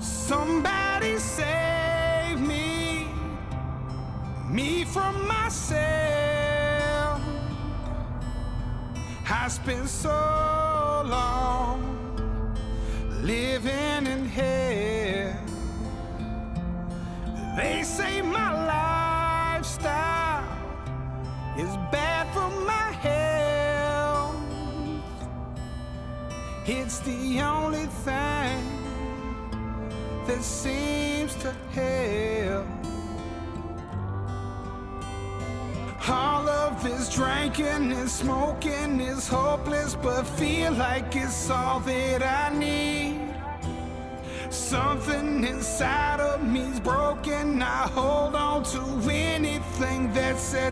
Somebody save me from myself. I spent so long living in hell. They say my lifestyle is bad for my health. It's the only thing that seems to help. All of this drinking and smoking is hopeless, but feel like it's all that I need. Something inside of me's broken. I hold on to anything that says